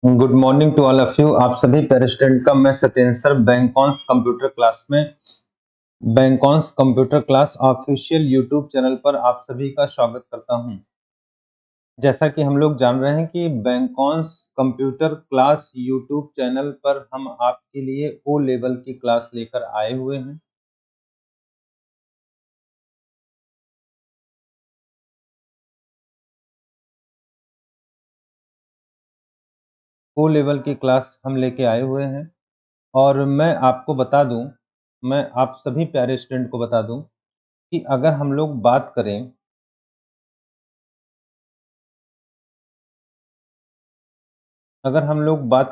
Good morning to all of you. आप सभी प्यारे स्टूडेंट का मैं सत्येंद्र सर बैंकॉन्स computer class official YouTube channel पर आप सभी का स्वागत करता हूं। जैसा कि हम लोग जान रहे हैं कि बैंकॉन्स कंप्यूटर क्लास यूट्यूब चैनल पर हम आपके लिए ओ लेवल की क्लास लेकर आए हुए हैं। ओ लेवल की क्लास हम लेके आए हुए हैं और मैं आप सभी प्यारे स्टूडेंट को बता दूं कि अगर हम लोग बात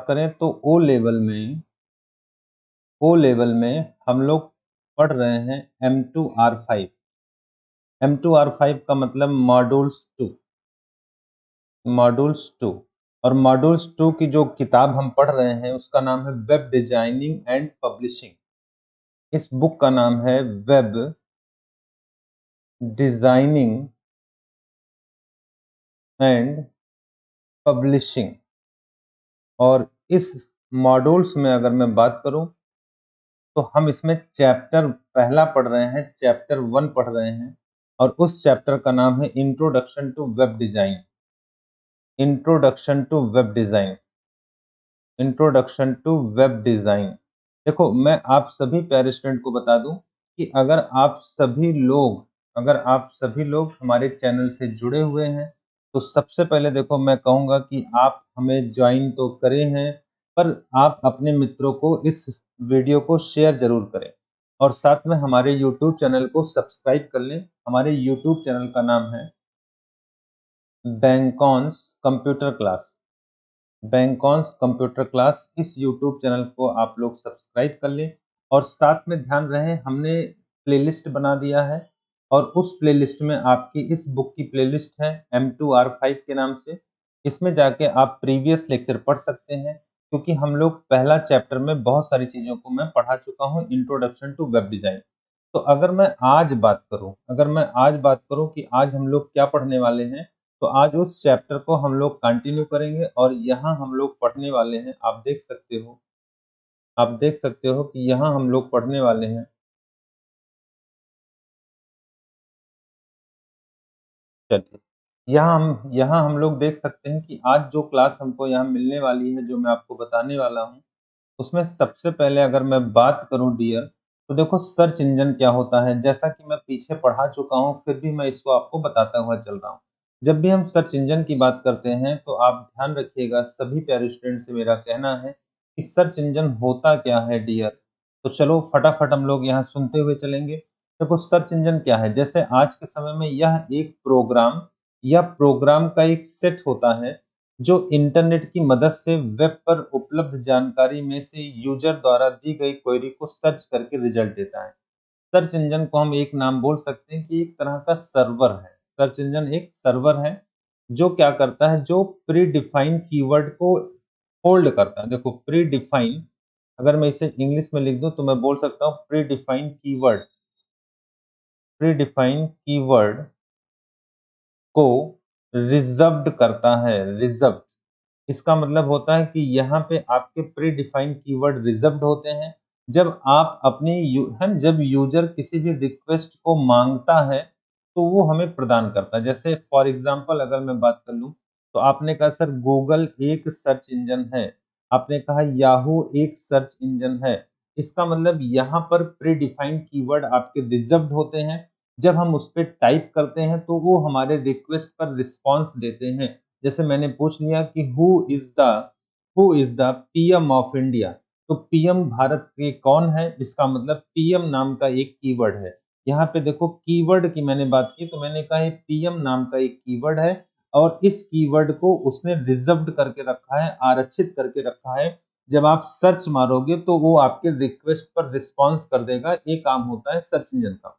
करें तो ओ लेवल में हम लोग पढ़ रहे हैं M2R5। M2R5 का मतलब मॉड्यूल्स 2 और मॉड्यूल्स 2 की जो किताब हम पढ़ रहे हैं उसका नाम है वेब डिजाइनिंग एंड पब्लिशिंग। इस बुक का नाम है वेब डिजाइनिंग एंड पब्लिशिंग। और इस मॉड्यूल्स में अगर मैं बात करूं तो हम इसमें चैप्टर पहला पढ़ रहे हैं, चैप्टर 1 पढ़ रहे हैं और उस चैप्टर का नाम है introduction to web design. Introduction to web design introduction to web design. देखो, मैं आप सभी प्यारे स्टूडेंट को बता दूं कि अगर आप सभी लोग हमारे चैनल से जुड़े हुए हैं तो सबसे पहले देखो मैं कहूंगा कि आप हमें ज्वाइन तो करे हैं, पर आप अपने मित्रों को इस वीडियो को शेयर जरूर करें और साथ में हमारे यूट्यूब चैनल को सब्सक्राइब कर लें। हमारे यूट्यूब चैनल का नाम है बैंकॉन्स कंप्यूटर क्लास। बैंकॉन्स कंप्यूटर क्लास, इस यूट्यूब चैनल को आप लोग सब्सक्राइब कर लें और साथ में ध्यान रहे हमने प्लेलिस्ट बना दिया है और उस प्लेलिस्ट में आपकी इस बुक की प्लेलिस्ट है M2R5 के नाम से। इसमें जाके आप प्रीवियस लेक्चर पढ़ सकते हैं क्योंकि हम लोग पहला चैप्टर में बहुत सारी चीज़ों को मैं पढ़ा चुका हूँ, इंट्रोडक्शन टू वेब डिज़ाइन। तो अगर मैं आज बात करूँ कि आज हम लोग क्या पढ़ने वाले हैं, तो आज उस चैप्टर को हम लोग कंटिन्यू करेंगे और यहाँ हम लोग पढ़ने वाले हैं, आप देख सकते हो कि यहाँ हम लोग पढ़ने वाले हैं। चलिए, यहाँ हम लोग देख सकते हैं कि आज जो क्लास हमको यहाँ मिलने वाली है, जो मैं आपको बताने वाला हूँ, उसमें सबसे पहले अगर मैं बात करूँ डियर, तो देखो सर्च इंजन क्या होता है, जैसा कि मैं पीछे पढ़ा चुका हूँ फिर भी मैं इसको आपको बताता हुआ चल रहा हूँ। जब भी हम सर्च इंजन की बात करते हैं तो आप ध्यान रखिएगा, सभी प्यारे स्टूडेंट से मेरा कहना है कि सर्च इंजन होता क्या है डियर। तो चलो फटाफट हम लोग यहाँ सुनते हुए चलेंगे। देखो सर्च इंजन क्या है, जैसे आज के समय में यह एक प्रोग्राम या प्रोग्राम का एक सेट होता है जो इंटरनेट की मदद से वेब पर उपलब्ध जानकारी में से यूजर द्वारा दी गई क्वेरी को सर्च करके रिजल्ट देता है। सर्च इंजन को हम एक नाम बोल सकते हैं कि एक तरह का सर्वर है। सर्च इंजन एक सर्वर है जो क्या करता है, जो प्री डिफाइंड कीवर्ड को होल्ड करता है। देखो प्री डिफाइन, अगर मैं इसे इंग्लिश में लिख दूं तो मैं बोल सकता हूँ प्री डिफाइंड कीवर्ड को रिजर्व्ड करता है। रिजर्व्ड, इसका मतलब होता है कि यहाँ पे आपके प्री डिफाइंड कीवर्ड रिजर्व्ड होते हैं। जब यूजर किसी भी रिक्वेस्ट को मांगता है तो वो हमें प्रदान करता है। जैसे फॉर एग्जांपल अगर मैं बात कर लूँ, तो आपने कहा सर गूगल एक सर्च इंजन है, आपने कहा याहू एक सर्च इंजन है, इसका मतलब यहाँ पर प्री डिफाइंड कीवर्ड आपके रिजर्व्ड होते हैं। जब हम उस पे टाइप करते हैं तो वो हमारे रिक्वेस्ट पर रिस्पॉन्स देते हैं। जैसे मैंने पूछ लिया कि who is the PM of India, तो पीएम भारत के कौन है, इसका मतलब पीएम नाम का एक कीवर्ड है। यहाँ पे देखो कीवर्ड की मैंने बात की तो मैंने कहा पीएम नाम का एक कीवर्ड है और इस कीवर्ड को उसने रिजर्व्ड करके रखा है, आरक्षित करके रखा है। जब आप सर्च मारोगे तो वो आपके रिक्वेस्ट पर रिस्पॉन्स कर देगा। ये काम होता है सर्च इंजन का।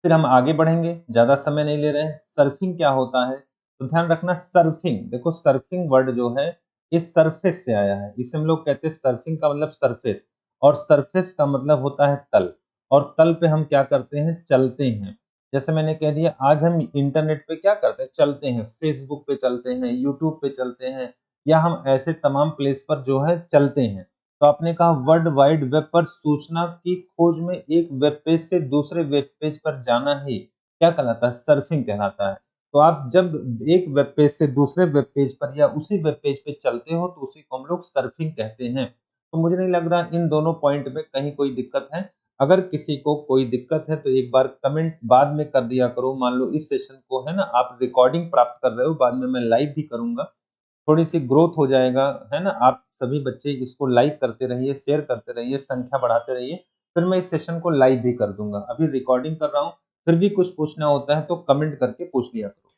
फिर हम आगे बढ़ेंगे, ज़्यादा समय नहीं ले रहे हैं। सर्फिंग क्या होता है, तो ध्यान रखना सर्फिंग, देखो सर्फिंग वर्ड जो है ये सरफेस से आया है। इसे हम लोग कहते हैं सर्फिंग का मतलब सरफेस, और सरफेस का मतलब होता है तल। और तल पे हम क्या करते हैं, चलते हैं। जैसे मैंने कह दिया आज हम इंटरनेट पे क्या करते हैं, चलते हैं, फेसबुक पे चलते हैं, यूट्यूब पे चलते हैं, या हम ऐसे तमाम प्लेस पर जो है चलते हैं। तो आपने कहा वर्ल्ड वाइड वेब पर सूचना की खोज में एक वेब पेज से दूसरे वेब पेज पर जाना ही क्या कहलाता है? सर्फिंग कहलाता है। तो आप जब एक वेब पेज से दूसरे वेब पेज पर या उसी वेब पेज पे चलते हो तो उसी को हम लोग सर्फिंग कहते हैं। तो मुझे नहीं लग रहा इन दोनों पॉइंट में कहीं कोई दिक्कत है। अगर किसी को कोई दिक्कत है तो एक बार कमेंट बाद में कर दिया करो। मान लो इस सेशन को है ना आप रिकॉर्डिंग प्राप्त कर रहे हो, बाद में मैं लाइव भी करूँगा। थोड़ी-सी ग्रोथ हो जाएगा, है ना? आप सभी बच्चे इसको लाइक करते रहिए, शेयर करते रहिए, संख्या बढ़ाते रहिए, फिर मैं इस सेशन को लाइव भी कर दूँगा। अभी रिकॉर्डिंग कर रहा हूँ, फिर भी कुछ पूछना होता है तो कमेंट करके पूछ लिया करो।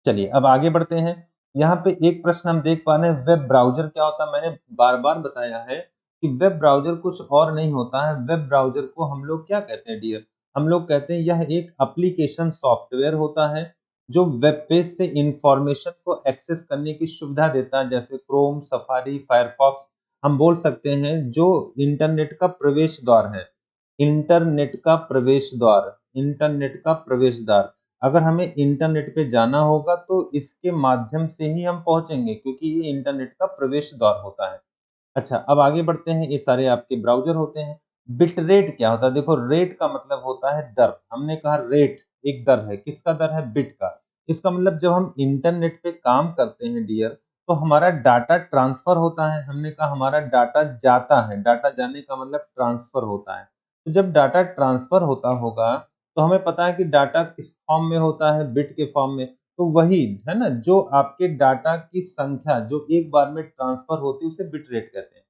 चलिए, अब आगे बढ़ते हैं। यहाँ पे एक प्रश्न हम देख पा रहे हैं, वेब ब्राउज़र क्या होता है? मैंने बार-बार बताया है कि वेब ब्राउज़र कुछ और नहीं होता है। वेब ब्राउज़र को हम लोग क्या कहते हैं डियर? हम लोग कहते हैं यह एक एप्लीकेशन सॉफ्टवेयर होता है, जो वेब पेज से इन्फॉर्मेशन को एक्सेस करने की सुविधा देता है, जैसे क्रोम, सफारी, फायरफॉक्स। हम बोल सकते हैं जो इंटरनेट का प्रवेश द्वार है। इंटरनेट का प्रवेश द्वार, इंटरनेट का प्रवेश द्वार। अगर हमें इंटरनेट पे जाना होगा तो इसके माध्यम से ही हम पहुँचेंगे क्योंकि ये इंटरनेट का प्रवेश द्वार होता है। अच्छा, अब आगे बढ़ते हैं, ये सारे आपके ब्राउज़र होते हैं। बिट रेट क्या होता है? देखो रेट का मतलब होता है दर। हमने कहा रेट एक दर है, किसका दर है? बिट का। इसका मतलब जब हम इंटरनेट पे काम करते हैं डियर, तो हमारा डाटा ट्रांसफ़र होता है। हमने कहा हमारा डाटा जाता है, डाटा जाने का मतलब ट्रांसफ़र होता है। तो जब डाटा ट्रांसफ़र होता होगा, तो हमें पता है कि डाटा किस फ़ॉर्म में होता है? बिट के फ़ॉर्म में। तो वही, है ना? जो आपके डाटा की संख्या जो एक बार में ट्रांसफ़र होती है, उसे बिट रेट कहते हैं।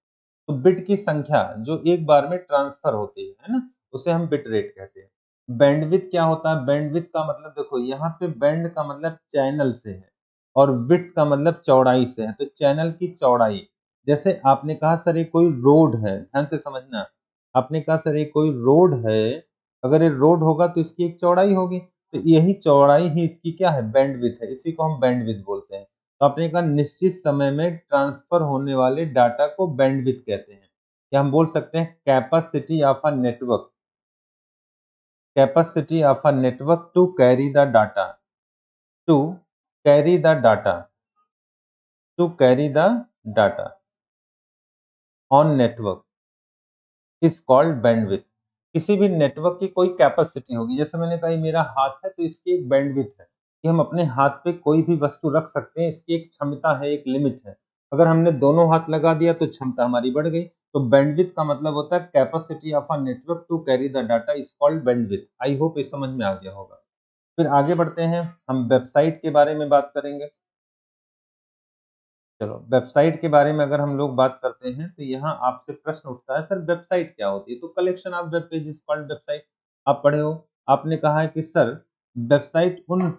तो बिट की संख्या जो एक बार में ट्रांसफ़र होती है ना? उसे हम बिट रेट कहते हैं। बैंडविड्थ क्या होता है? बैंडविड्थ का मतलब देखो यहाँ पे बैंड का मतलब चैनल से है और विड्थ का मतलब चौड़ाई से है। तो चैनल की चौड़ाई, जैसे आपने कहा सर ये कोई रोड है, ध्यान से समझना। आपने कहा सर ये कोई रोड है, अगर ये रोड होगा तो इसकी एक चौड़ाई होगी, तो यही चौड़ाई ही इसकी क्या है? बैंडविड्थ है, इसी को हम बैंडविड्थ बोलते हैं। तो आपने कहा निश्चित समय में ट्रांसफर होने वाले डाटा को बैंडविड्थ कहते हैं, या हम बोल सकते हैं capacity of a network, capacity of a network to carry the data, to carry the data, to carry the data on network is called bandwidth. किसी भी नेटवर्क की कोई कैपेसिटी होगी, जैसे मैंने कहा ये मेरा हाथ है तो इसकी एक बैंडविड्थ है कि हम अपने हाथ पे कोई भी वस्तु रख सकते हैं, इसकी एक क्षमता है, एक लिमिट है। अगर हमने दोनों हाथ लगा दिया तो क्षमता हमारी बढ़ गई। तो बैंडविड्थ का मतलब होता है capacity of a network to carry the data is called bandwidth. I hope ये समझ में आ गया होगा। फिर आगे बढ़ते हैं, हम वेबसाइट के बारे में बात करेंगे। चलो, वेबसाइट के बारे में अगर हम लोग बात करते हैं तो यहाँ आपसे प्रश्न उठता है सर वेबसाइट क्या होती है? तो collection of web page is called website. आप पढ़े हो, आपने कहा है कि सर वेबसाइट उन,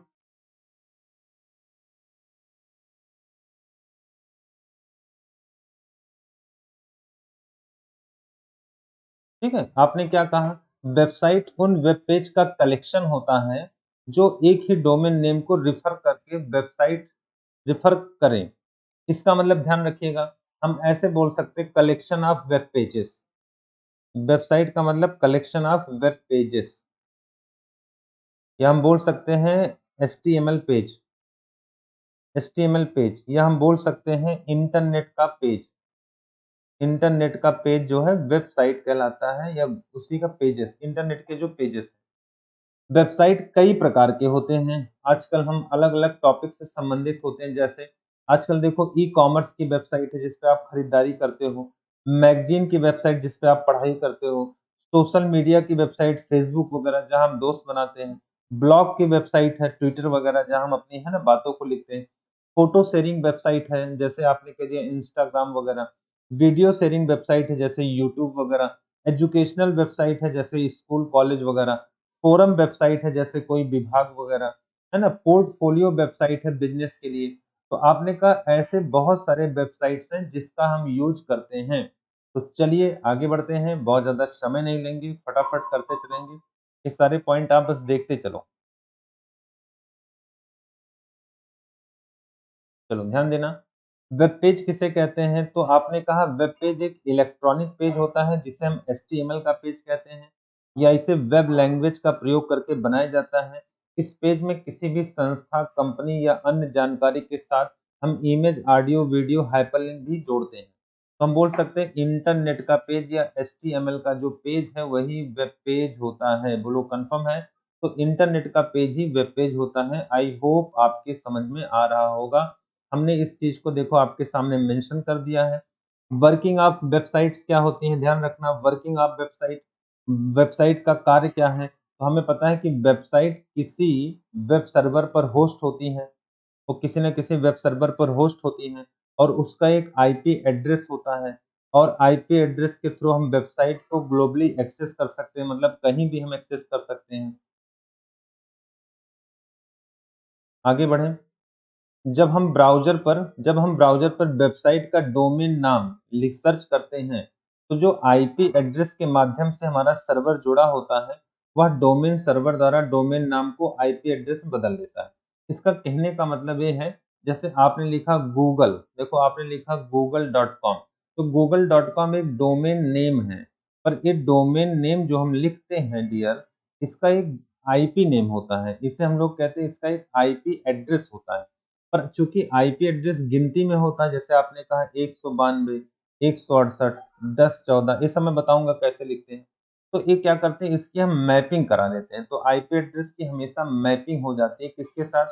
ठीक है, आपने क्या कहा? वेबसाइट उन वेब पेज का कलेक्शन होता है जो एक ही डोमेन नेम को रिफर करके वेबसाइट रिफर करें। इसका मतलब ध्यान रखिएगा, हम ऐसे बोल सकते हैं collection of web pages. Website का मतलब कलेक्शन ऑफ वेब पेजेस, या हम बोल सकते हैं एचटीएमएल पेज, एचटीएमएल पेज, या हम बोल सकते हैं इंटरनेट का पेज। इंटरनेट का पेज जो है वेबसाइट कहलाता है, या उसी का पेजेस, इंटरनेट के जो पेजेस। वेबसाइट कई प्रकार के होते हैं। आजकल हम अलग-अलग टॉपिक से संबंधित होते हैं, जैसे आजकल देखो ई-कॉमर्स की वेबसाइट है जिस पे आप खरीदारी करते हो, मैगज़ीन की वेबसाइट जिस पे आप पढ़ाई करते हो, सोशल मीडिया की वेबसाइट फेसबुक वगैरह जहाँ हम दोस्त बनाते हैं, ब्लॉग की वेबसाइट है ट्विटर वगैरह जहाँ हम अपनी है ना बातों को लिखते हैं, फ़ोटो शेयरिंग वेबसाइट है जैसे आपने कह दिया इंस्टाग्राम वगैरह, वीडियो शेयरिंग वेबसाइट है जैसे यूट्यूब वगैरह, एजुकेशनल वेबसाइट है जैसे स्कूल, कॉलेज वगैरह, फोरम वेबसाइट है जैसे कोई विभाग वगैरह, है ना? पोर्टफोलियो वेबसाइट है बिज़नेस के लिए। तो आपने कहा ऐसे बहुत सारे वेबसाइट्स हैं जिसका हम यूज़ करते हैं। तो चलिए आगे बढ़ते हैं, बहुत ज़्यादा समय नहीं लेंगे, फटाफट करते चलेंगे। ये सारे पॉइंट आप बस देखते चलो। चलो ध्यान देना। वेब पेज किसे कहते हैं? तो आपने कहा वेब पेज एक इलेक्ट्रॉनिक पेज होता है जिसे हम एचटीएमएल का पेज कहते हैं, या इसे वेब लैंग्वेज का प्रयोग करके बनाया जाता है। इस पेज में किसी भी संस्था, कंपनी या अन्य जानकारी के साथ हम इमेज, ऑडियो, वीडियो, हाइपरलिंक भी जोड़ते हैं। तो हम बोल सकते हैं इंटरनेट का पेज या एचटीएमएल का जो पेज है वही वेब पेज होता है। बोलो कंफर्म है? तो इंटरनेट का पेज ही वेब पेज होता है। आई होप आपके समझ में आ रहा होगा। हमने इस चीज़ को देखो आपके सामने मेंशन कर दिया है। वर्किंग ऑफ वेबसाइट्स क्या होती हैं? ध्यान रखना वर्किंग ऑफ वेबसाइट, वेबसाइट का कार्य क्या है? तो हमें पता है कि वेबसाइट किसी वेब सर्वर पर होस्ट होती है। वो किसी न किसी वेब सर्वर पर होस्ट होती हैं और उसका एक आईपी एड्रेस होता है और आईपी एड्रेस के थ्रू हम वेबसाइट को ग्लोबली एक्सेस कर सकते हैं, मतलब कहीं भी हम एक्सेस कर सकते हैं। आगे बढ़ें। जब हम ब्राउज़र पर वेबसाइट का डोमेन नाम लिख सर्च करते हैं, तो जो आईपी एड्रेस के माध्यम से हमारा सर्वर जुड़ा होता है, वह डोमेन सर्वर द्वारा डोमेन नाम को आईपी एड्रेस में बदल देता है। इसका कहने का मतलब ये है, जैसे आपने लिखा गूगल, देखो आपने लिखा google.com, तो google.com एक डोमेन नेम है, पर ये डोमेन नेम जो हम लिखते हैं डियर, इसका एक आईपी नेम होता है। इसे हम लोग कहते हैं इसका एक आईपी एड्रेस होता है। पर चूँकि आईपी एड्रेस गिनती में होता है, जैसे आपने कहा 192, 168, 1014, ये सब मैं बताऊँगा कैसे लिखते हैं। तो ये क्या करते हैं, इसकी हम मैपिंग करा देते हैं। तो आईपी एड्रेस की हमेशा मैपिंग हो जाती है किसके साथ?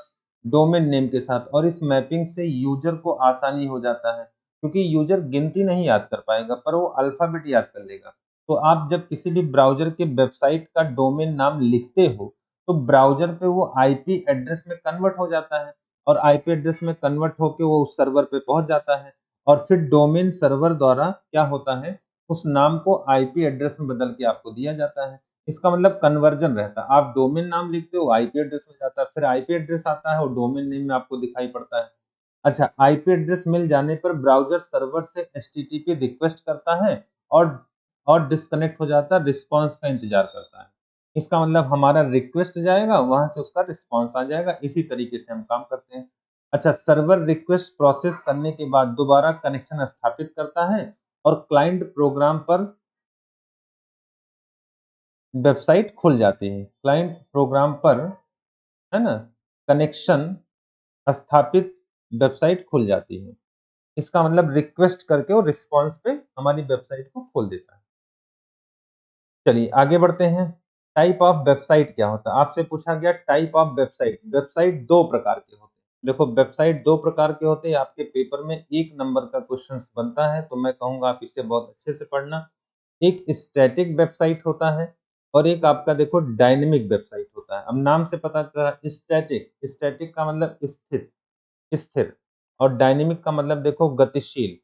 डोमेन नेम के साथ, और इस मैपिंग से यूज़र को आसानी हो जाता है, क्योंकि यूज़र गिनती नहीं याद कर पाएगा, पर वो अल्फ़ाबेट याद कर लेगा। तो आप जब किसी भी ब्राउज़र के वेबसाइट का डोमेन नाम लिखते हो, तो ब्राउज़र पे वो आईपी एड्रेस में कन्वर्ट हो जाता है। और आईपी एड्रेस में कन्वर्ट होके वो उस सर्वर पे पहुँच जाता है और फिर डोमेन सर्वर द्वारा क्या होता है, उस नाम को आईपी एड्रेस में बदल के आपको दिया जाता है। इसका मतलब कन्वर्जन रहता है। आप डोमेन नाम लिखते हो, आईपी एड्रेस में जाता है, फिर आईपी एड्रेस आता है और डोमेन नेम में आपको दिखाई पड़ता है। अच्छा, आईपी एड्रेस मिल जाने पर ब्राउज़र सर्वर से एचटीटीपी रिक्वेस्ट करता है और डिस्कनेक्ट हो जाता है, रिस्पॉन्स का इंतज़ार करता है। इसका मतलब हमारा रिक्वेस्ट जाएगा, वहाँ से उसका रिस्पॉन्स आ जाएगा, इसी तरीके से हम काम करते हैं। अच्छा, सर्वर रिक्वेस्ट प्रोसेस करने के बाद दोबारा कनेक्शन स्थापित करता है और क्लाइंट प्रोग्राम पर वेबसाइट खुल जाती है। क्लाइंट प्रोग्राम पर, है ना, कनेक्शन स्थापित वेबसाइट खुल जाती है। इसका मतलब रिक्वेस्ट करके वो रिस्पॉन्स पे हमारी वेबसाइट को खोल देता है। चलिए आगे बढ़ते हैं। टाइप ऑफ वेबसाइट क्या होता है? आपसे पूछा गया टाइप ऑफ वेबसाइट। वेबसाइट 2 प्रकार के होते हैं। देखो वेबसाइट 2 प्रकार के होते हैं, आपके पेपर में 1 नंबर का क्वेश्चंस बनता है, तो मैं कहूँगा आप इसे बहुत अच्छे से पढ़ना। एक स्टैटिक वेबसाइट होता है और एक आपका देखो डायनेमिक वेबसाइट होता है। अब नाम से पता चला स्टैटिक, स्टैटिक का मतलब स्थिर, स्थिर, और डायनेमिक का मतलब देखो गतिशील।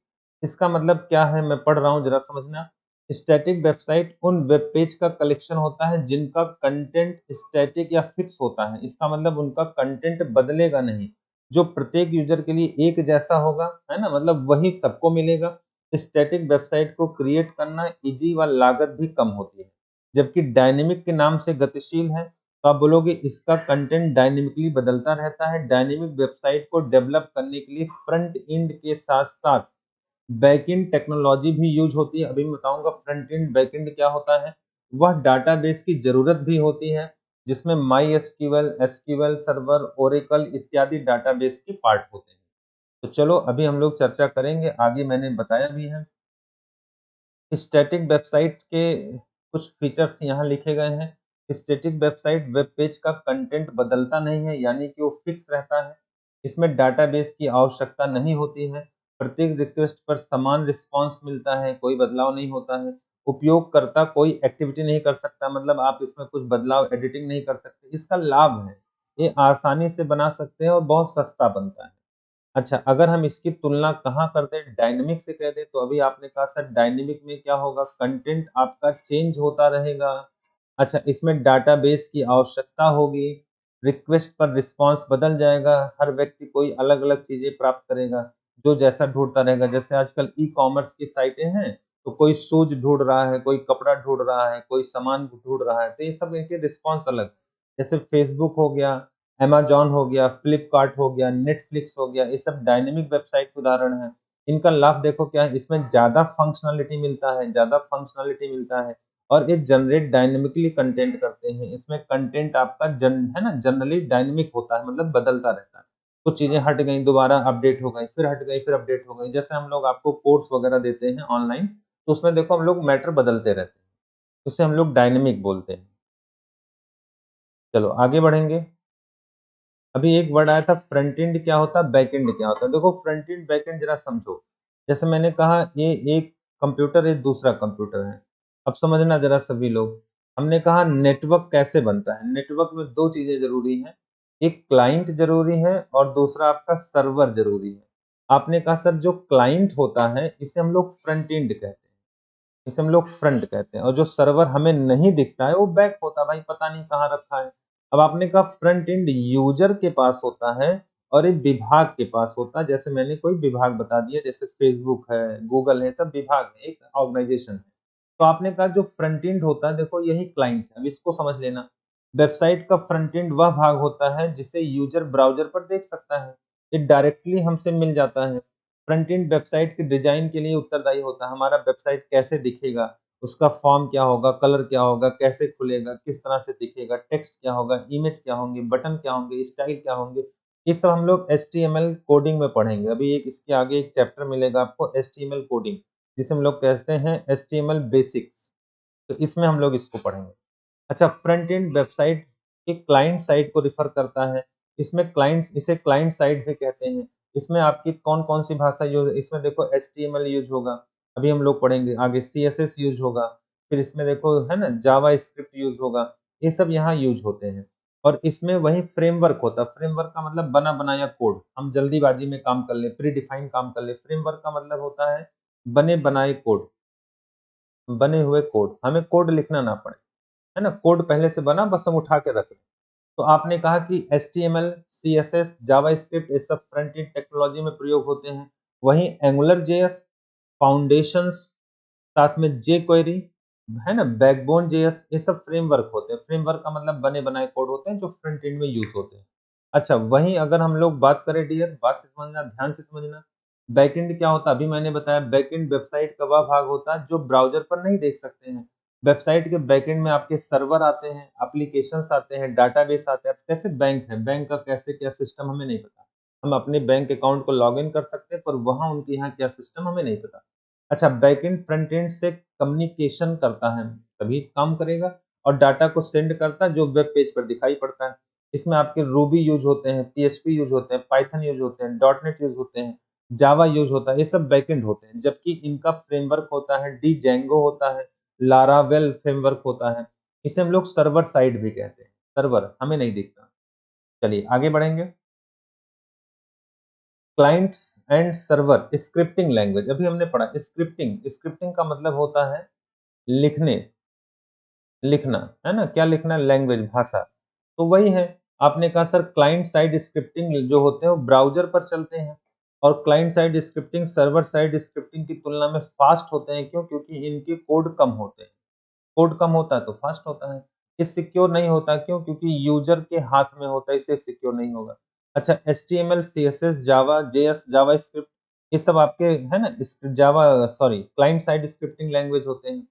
इसका मतलब क्या है, मैं पढ़ रहा हूँ जरा समझना। स्टैटिक वेबसाइट उन वेब पेज का कलेक्शन होता है जिनका कंटेंट स्टैटिक या फिक्स होता है। इसका मतलब उनका कंटेंट बदलेगा नहीं, जो प्रत्येक यूजर के लिए एक जैसा होगा, है ना, मतलब वही सबको मिलेगा। स्टैटिक वेबसाइट को क्रिएट करना इजी व लागत भी कम होती है, जबकि डायनेमिक के नाम से गतिशील है, तो आप बोलोगे इसका कंटेंट डायनेमिकली बदलता रहता है। डायनेमिक वेबसाइट को डेवलप करने के लिए फ्रंट एंड के साथ-साथ बैक एंड टेक्नोलॉजी भी यूज़ होती है। अभी मैं बताऊँगा फ्रंट एंड, बैक एंड क्या होता है। वह डाटाबेस की ज़रूरत भी होती है, जिसमें माईएसक्यूएल, एसक्यूएल सर्वर, ओरेकल इत्यादि डाटाबेस के पार्ट होते हैं। तो चलो अभी हम लोग चर्चा करेंगे, आगे मैंने बताया भी है। स्टैटिक वेबसाइट के कुछ फीचर्स यहाँ लिखे गए हैं। स्टैटिक वेबसाइट वेब पेज का कंटेंट बदलता नहीं है, यानी कि वो फिक्स रहता है। इसमें डाटाबेस की आवश्यकता नहीं होती है। प्रत्येक रिक्वेस्ट पर समान रिस्पॉन्स मिलता है, कोई बदलाव नहीं होता है। उपयोगकर्ता कोई एक्टिविटी नहीं कर सकता, मतलब आप इसमें कुछ बदलाव एडिटिंग नहीं कर सकते। इसका लाभ है, ये आसानी से बना सकते हैं और बहुत सस्ता बनता है। अच्छा, अगर हम इसकी तुलना कहाँ करते हैं, डायनामिक से कहते हैं, तो अभी आपने कहा सर डायनामिक में क्या होगा, कंटेंट आपका चेंज होता रहेगा। अच्छा, इसमें डाटाबेस की आवश्यकता होगी, रिक्वेस्ट पर रिस्पॉन्स बदल जाएगा, हर व्यक्ति कोई अलग-अलग चीज़ें प्राप्त करेगा, जो जैसा ढूँढता रहेगा। जैसे आजकल ई-कॉमर्स की साइटें हैं, तो कोई शूज़ ढूँढ रहा है, कोई कपड़ा ढूँढ रहा है, कोई सामान ढूँढ रहा है, तो ये सब इनके रिस्पॉन्स अलग। जैसे फेसबुक हो गया, अमेज़न हो गया, फ्लिपकार्ट हो गया, नेटफ्लिक्स हो गया, ये सब डायनेमिक वेबसाइट के उदाहरण हैं। इनका लाभ देखो क्या है, इसमें ज़्यादा फंक्शनैलिटी मिलता है और ये जनरेट डायनामिकली कंटेंट करते हैं। इसमें कंटेंट आपका जन है ना, जनरली डायनामिक होता है, मतलब बदलता रहता है। कुछ चीज़ें हट गई, दोबारा अपडेट हो गई, फिर हट गई, फिर अपडेट हो गई। जैसे हम लोग आपको कोर्स वगैरह देते हैं ऑनलाइन, तो उसमें देखो हम लोग मैटर बदलते रहते हैं, उसे हम लोग डायनामिक बोलते हैं। चलो आगे बढ़ेंगे। अभी एक वर्ड आया था फ्रंट एंड क्या होता है, बैक एंड क्या होता है। देखो फ्रंट एंड बैक एंड जरा समझो। जैसे मैंने कहा ये एक कंप्यूटर है, दूसरा कंप्यूटर है। अब समझना जरा सभी लोग। हमने कहा नेटवर्क कैसे बनता है। नेटवर्क में 2 चीज़ें ज़रूरी हैं। एक क्लाइंट ज़रूरी है और दूसरा आपका सर्वर ज़रूरी है। आपने कहा सर जो क्लाइंट होता है इसे हम लोग फ्रंट एंड कहते हैं। इसे हम लोग फ्रंट कहते हैं और जो सर्वर हमें नहीं दिखता है वो बैक होता है, भाई पता नहीं कहाँ रखा है। अब आपने कहा फ्रंट एंड यूजर के पास होता है और एक विभाग के पास होता है। जैसे मैंने कोई विभाग बता दिया, जैसे फेसबुक है, गूगल है, सब विभाग है, एक ऑर्गेनाइजेशन है। तो आपने कहा जो फ्रंट एंड होता है, देखो यही क्लाइंट है। अब इसको समझ लेना। वेबसाइट का फ्रंट एंड वह भाग होता है जिसे यूजर ब्राउज़र पर देख सकता है। ये डायरेक्टली हमसे मिल जाता है। फ्रंट एंड वेबसाइट के डिज़ाइन के लिए उत्तरदायी होता है। हमारा वेबसाइट कैसे दिखेगा, उसका फॉर्म क्या होगा, कलर क्या होगा, कैसे खुलेगा, किस तरह से दिखेगा, टेक्स्ट क्या होगा, इमेज क्या होंगे, बटन क्या होंगे, स्टाइल क्या होंगे, ये सब हम लोग एचटीएमएल कोडिंग में पढ़ेंगे। अभी एक इसके आगे एक चैप्टर मिलेगा आपको एचटीएमएल कोडिंग, जिसे हम लोग कहते हैं एचटीएमएल बेसिक्स। तो इसमें हम लोग इसको पढ़ेंगे। अच्छा, फ्रंट एंड वेबसाइट के क्लाइंट साइड को रिफ़र करता है। इसमें इसे क्लाइंट साइड भी कहते हैं। इसमें आपकी कौन-कौन सी भाषा यूज़, इसमें देखो एचटीएमएल यूज़ होगा, अभी हम लोग पढ़ेंगे आगे सीएसएस यूज़ होगा, फिर इसमें देखो है ना जावास्क्रिप्ट यूज़ होगा, ये सब यहाँ यूज़ होते हैं। और इसमें वही फ्रेमवर्क होता है, फ्रेमवर्क का मतलब बना-बनाया कोड, हम जल्दीबाजी में काम कर लें, प्री डिफाइन काम कर लें। फ्रेमवर्क का मतलब होता है बने-बनाए कोड, बने हुए कोड, हमें कोड लिखना ना पड़े। है ना? कोड पहले से बना, बस हम उठा के रख लें। तो आपने कहा कि एचटीएमएल, सीएसएस, जावास्क्रिप्ट ये सब फ्रंट एंड टेक्नोलॉजी में प्रयोग होते हैं। वहीं एंगुलर जेएस, फाउंडेशंस, साथ में जेक्वेरी, है ना? बैकबोन जेएस, ये सब फ्रेमवर्क होते हैं। फ्रेमवर्क का मतलब बने बनाए कोड होते हैं जो फ्रंट एंड में यूज़ होते हैं। अच्छा, वहीं अगर हम लोग बात करें डियर, बात से समझना, ध्यान से समझना। बैकएंड क्या होता है? अभी मैंने बताया बैकएंड वेबसाइट का वह भाग होता है जो ब्राउज़र पर नहीं देख सकते हैं। वेबसाइट के बैकएंड में आपके सर्वर आते हैं, एप्लीकेशंस आते हैं, डाटाबेस आते हैं। जैसे बैंक है, बैंक का कैसे क्या सिस्टम हमें नहीं पता। हम अपने बैंक अकाउंट को लॉगिन कर सकते हैं, पर वहाँ उनके यहाँ क्या सिस्टम हमें नहीं पता। अच्छा, बैकएंड फ्रंट एंड से कम्युनिकेशन करता है, तभी काम करेगा और डाटा को सेंड करता है जो वेब पेज पर दिखाई पड़ता है। इसमें आपके रूबी यूज़ होते हैं, पीएचपी यूज़ होते हैं, पाइथन यूज़ होते हैं, डॉटनेट यूज़ होते हैं, जावा यूज़ होता है, ये सब बैकएंड होते हैं। जबकि इनका फ्रेमवर्क होता है डीजेंगो होता है, लारावेल फ्रेमवर्क होता है। इसे हम लोग सर्वर साइड भी कहते हैं। सर्वर हमें नहीं दिखता। चलिए आगे बढ़ेंगे। Clients and server scripting language, अभी हमने पढ़ा स्क्रिप्टिंग। स्क्रिप्टिंग का मतलब होता है लिखने, लिखना, है ना? क्या लिखना? लैंग्वेज, भाषा। तो वही है, आपने कहा सर क्लाइंट साइड स्क्रिप्टिंग जो होते हैं वो ब्राउज़र पर चलते हैं और client side scripting server side scripting की तुलना में फ़ास्ट होते हैं। क्यों? क्योंकि इनके कोड कम होते हैं। कोड कम होता है तो फ़ास्ट होता है। ये सिक्योर नहीं होता, क्यों? क्योंकि यूज़र के हाथ में होता है, इसलिए सिक्योर नहीं होगा। अच्छा, HTML, CSS, Java, JS, JavaScript, ये सब आपके है ना इस Java sorry client side scripting language होते हैं।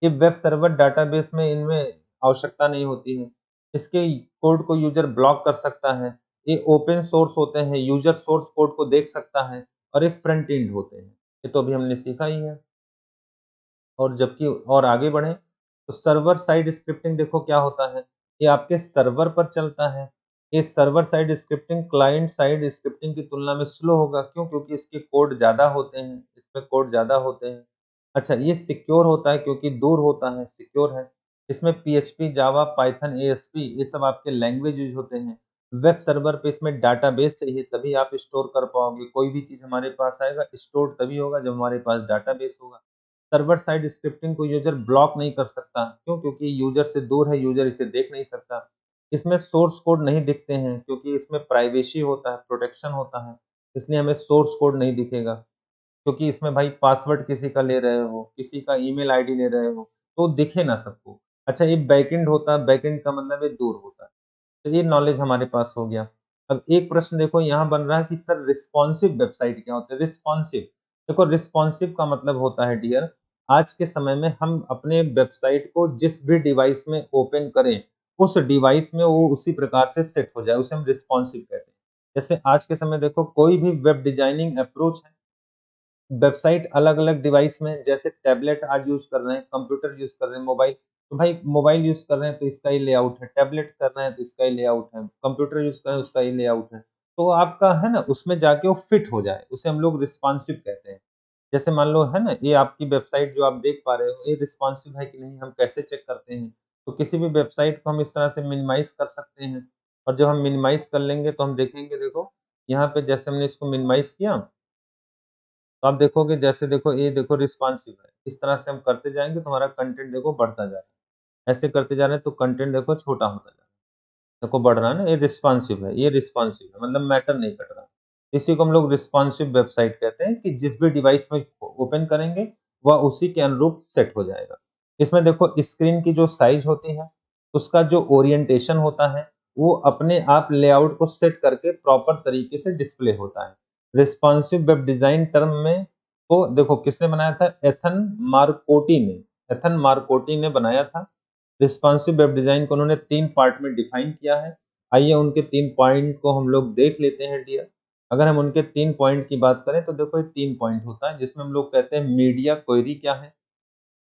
ये वेब सर्वर डाटाबेस में इनमें आवश्यकता नहीं होती है। इसके कोड को यूज़र ब्लॉक कर सकता है। ये ओपन सोर्स होते हैं, यूज़र सोर्स कोड को देख सकता है और ये फ्रंट एंड होते हैं। ये तो अभी हमने सीखा ही है। और जबकि और आगे बढ़ें, तो सर्वर साइड स्क्रिप्टिंग देखो क्या होता है, ये आपके सर्वर पर चलता है। ये server side scripting client side scripting की तुलना में स्लो होगा, क्यों? क्योंकि इसके कोड ज़्यादा होते हैं, इसमें कोड ज़्यादा होते हैं। अच्छा, ये सिक्योर होता है क्योंकि दूर होता है, सिक्योर है। इसमें पीएचपी, जावा, पाइथन, एएसपी ये सब आपके लैंग्वेज यूज़ होते हैं। वेब सर्वर पे इसमें डाटाबेस चाहिए तभी आप स्टोर कर पाओगे। कोई भी चीज़ हमारे पास आएगा, स्टोर तभी होगा जब हमारे पास डाटाबेस होगा। सर्वर साइड स्क्रिप्टिंग को यूज़र ब्लॉक नहीं कर सकता, क्यों? क्योंकि यूज़र से दूर है, यूज़र इसे देख नहीं सकता। इसमें सोर्स कोड नहीं दिखते हैं क्योंकि इसमें प्राइवेसी होता है, प्रोटेक्शन होता है, इसलिए हमें सोर्स कोड नहीं दिखेगा। क्योंकि इसमें भाई पासवर्ड किसी का ले रहे हो, किसी का ईमेल आईडी ले रहे हो, तो दिखे ना सबको। अच्छा, ये बैकएंड होता है, बैकएंड का मतलब ये दूर होता है। तो ये नॉलेज हमारे पास हो गया। अब एक प्रश्न देखो यहाँ बन रहा है कि सर रिस्पॉन्सिव वेबसाइट क्या होता है? रिस्पॉन्सिव, देखो रिस्पॉन्सिव का मतलब होता है डियर, आज के समय में हम अपने वेबसाइट को जिस भी डिवाइस में ओपन करें, उस डिवाइस में वो उसी प्रकार से सेट हो जाए, उसे हम रिस्पॉन्सिव कहते हैं। जैसे आज के समय देखो कोई भी वेब डिजाइनिंग अप्रोच है, वेबसाइट अलग-अलग डिवाइस में जैसे टैबलेट आज यूज़ कर रहे हैं, कंप्यूटर यूज़ कर रहे हैं, मोबाइल तो भाई मोबाइल यूज़ कर रहे हैं तो इसका ही लेआउट है, टैबलेट कर रहे हैं तो इसका ही लेआउट है, कंप्यूटर यूज़ कर रहे हैं उसका ही लेआउट है। तो आपका है ना उसमें जाके वो फिट हो जाए, उसे हम लोग रिस्पॉन्सिव कहते हैं। जैसे मान लो है ना ये आपकी वेबसाइट जो आप देख पा रहे हो, ये रिस्पॉन्सिव है कि नहीं हम कैसे चेक करते हैं? तो किसी भी वेबसाइट को हम इस तरह से मिनिमाइज़ कर सकते हैं और जब हम मिनिमाइज़ कर लेंगे तो हम देखेंगे देखो, यहाँ पे जैसे हमने इसको मिनिमाइज़ किया तो आप देखोगे जैसे देखो ये देखो रिस्पॉन्सिव है। इस तरह से हम करते जाएँगे तो हमारा कंटेंट देखो बढ़ता जा रहा है। ऐसे करते जा रहे हैं तो कंटेंट देखो छोटा होता जा रहा है। देखो बढ़ रहा है ना, ये रिस्पॉन्सिव है मतलब मैटर नहीं कर रहा। इसी को हम लोग रिस्पॉन्सिव वेबसाइट कहते हैं कि जिस भी डिवाइस में ओपन करेंगे, वह उसी के अनुरूप सेट हो जाएगा। इसमें देखो स्क्रीन की जो साइज़ होती है, उसका जो ओरिएंटेशन होता है, वो अपने आप लेआउट को सेट करके प्रॉपर तरीके से डिस्प्ले होता है। रिस्पॉन्सिव वेब डिज़ाइन टर्म में को देखो किसने बनाया था? एथन मार्कोटी ने बनाया था। रिस्पॉन्सिव वेब डिज़ाइन को उन्होंने 3 पार्ट में डिफ़ाइन किया है। आइए उनके 3 पॉइंट को हम लोग देख लेते हैं डियर। अगर हम उनके 3 पॉइंट की बात करें तो देखो ये 3 पॉइंट होता है जिसमें हम लोग कहते हैं मीडिया क्वेरी क्या है,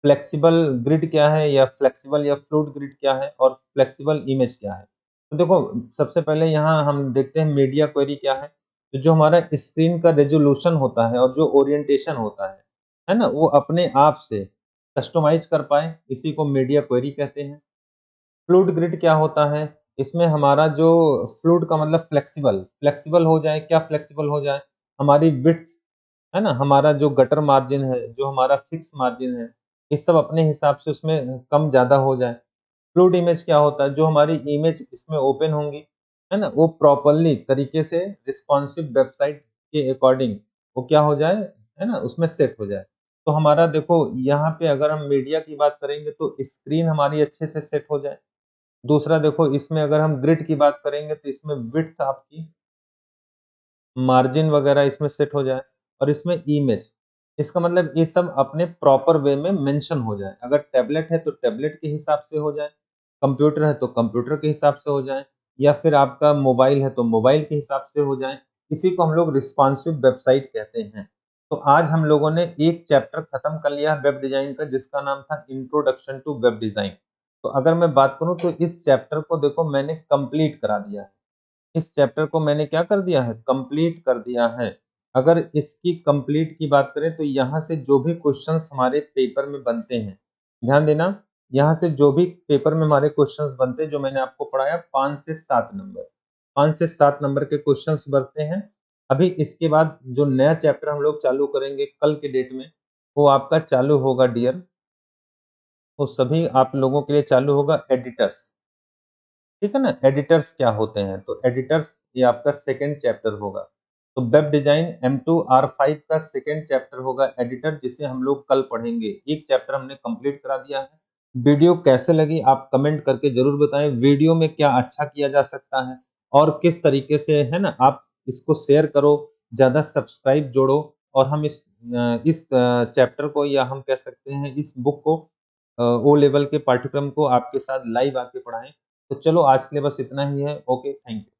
फ्लेक्सिबल ग्रिड क्या है या फ्लेक्सिबल या फ्लूइड ग्रिड क्या है और फ्लेक्सिबल इमेज क्या है। तो देखो सबसे पहले यहाँ हम देखते हैं मीडिया क्वेरी क्या है। तो जो हमारा स्क्रीन का रेज़ोल्यूशन होता है और जो ओरिएंटेशन होता है ना? वो अपने आप से कस्टमाइज़ कर पाए, इसी को मीडिया क्वेरी कहते हैं। फ्लूइड ग्रिड क्या होता है? इसमें हमारा जो फ्लूइड का मतलब फ्लेक्सिबल, फ्लेक्सिबल हो जाए, क्या फ्लेक्सिबल हो जाए? हमारी विड्थ है ना? हमारा जो गटर मार्जिन है, जो हमारा फिक्स मार्जिन है, ये सब अपने हिसाब से उसमें कम-ज़्यादा हो जाए। फ्लूइड इमेज क्या होता है? जो हमारी इमेज इसमें ओपन होंगी, है ना? वो प्रॉपर्ली तरीके से रिस्पॉन्सिव वेबसाइट के अकॉर्डिंग वो क्या हो जाए, है ना? उसमें सेट हो जाए। तो हमारा देखो यहाँ पे अगर हम मीडिया की बात करेंगे तो स्क्रीन हमारी अच्छे से सेट हो जाए। दूसरा देखो इसमें अगर हम ग्रिड की बात करेंगे तो इसमें विड्थ आपकी मार्जिन वगैरह इसमें सेट हो जाए और इसमें इमेज, इसका मतलब ये सब अपने प्रॉपर वे में मेंशन हो जाए। अगर टैबलेट है तो टैबलेट के हिसाब से हो जाए, कंप्यूटर है तो कंप्यूटर के हिसाब से हो जाए या फिर आपका मोबाइल है तो मोबाइल के हिसाब से हो जाए। इसी को हम लोग रिस्पॉन्सिव वेबसाइट कहते हैं। तो आज हम लोगों ने एक चैप्टर खत्म कर लिया वेब डिज़ाइन का जिसका नाम था इंट्रोडक्शन टू वेब डिज़ाइन। तो अगर मैं बात करूँ तो इस चैप्टर को देखो मैंने कंप्लीट करा दिया है। इस चैप्टर को मैंने क्या कर दिया है? कंप्लीट कर दिया है। अगर इसकी कंप्लीट की बात करें तो यहाँ से जो भी क्वेश्चन्स हमारे पेपर में बनते हैं, ध्यान देना, यहाँ से जो भी पेपर में हमारे क्वेश्चन्स बनते हैं, जो मैंने आपको पढ़ाया 5 से 7 नंबर, 5 से 7 नंबर के क्वेश्चन्स बनते हैं। अभी इसके बाद जो नया चैप्टर हम लोग चालू करेंगे कल के डेट में, वो आपका चालू होगा डियर, वो सभी आप लोगों के लिए चालू होगा एडिटर्स। ठीक है ना? एडिटर्स क्या होते हैं? तो एडिटर्स ये आपका सेकंड चैप्टर होगा। तो वेब डिज़ाइन M2 R5 का सेकंड चैप्टर होगा एडिटर जिसे हम लोग कल पढ़ेंगे। एक चैप्टर हमने कंप्लीट करा दिया है। वीडियो कैसे लगी आप कमेंट करके ज़रूर बताएँ। वीडियो में क्या अच्छा किया जा सकता है और किस तरीके से है ना आप इसको शेयर करो, ज़्यादा सब्सक्राइब जोड़ो और हम इस चैप्टर को या हम कह सकते हैं इस बुक को ओ लेवल के पाठ्यक्रम को आपके साथ लाइव आके पढ़ाएँ। तो चलो आज के लिए बस इतना ही है। Okay, thank you.